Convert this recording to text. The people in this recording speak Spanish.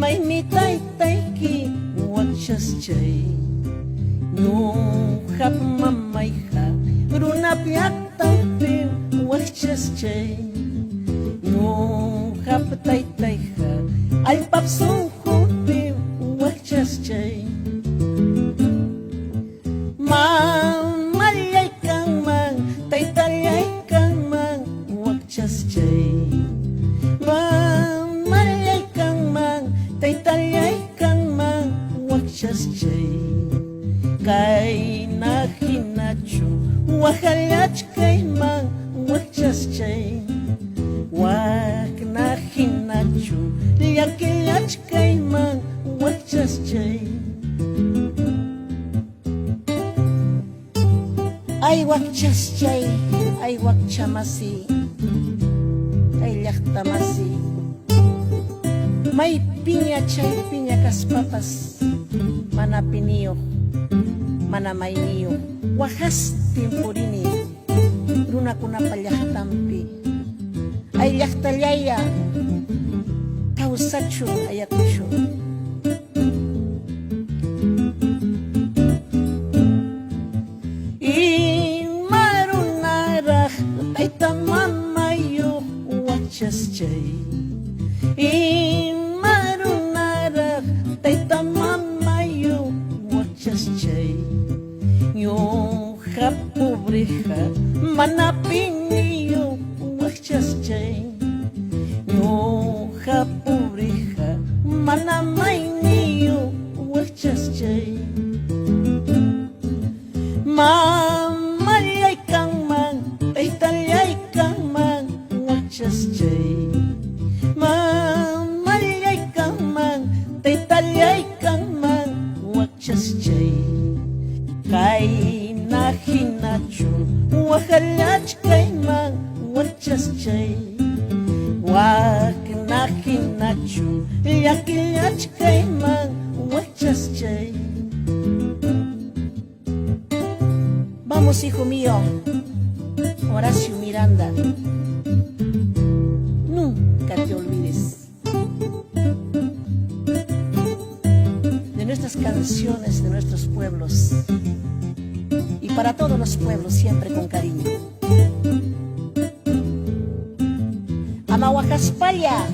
maymi taytayki wakchaschay ñuqap mamayqa runapi llaqtanpi wakchaschay ñuqap taytayqa allpap sunqunpi wakchaschay mamallaykanman taytallaykanman wakchaschay mamallaykanman taytallaykanman wakchaschay kayna hinachu waqallachkayman wakchaschay wakna hinachu llakillachkayman wakchaschay ay wakchaschay ay wakchamasi ay llaqtamasi may piña chay piña kaspapas mana piniyuq mana mayniyuq waqastin purini runakunapa llaqtanpi ay llaqtallaya kawsachun ayakuchun imarunaraq taytamanmayuq wakchaschay imarunaraq taytamanmayuq wakchaschay ñuqa pobreqa mana piniyuq wakchaschay ñuqa pobreqa mana mayniyuq wakchaschay mamallaykanman taytallaykanman wakchaschay mamallaykanman taytallaykanman wakchaschay kayna hinachu waqallachkayman wakchaschay wakna hinachu llakillachkayman wakchaschay. Vamos, hijo mío, Horacio Miranda, nunca te olvides de nuestras canciones, de nuestros pueblos, y para todos los pueblos siempre con cariño. Amahuacaspalla.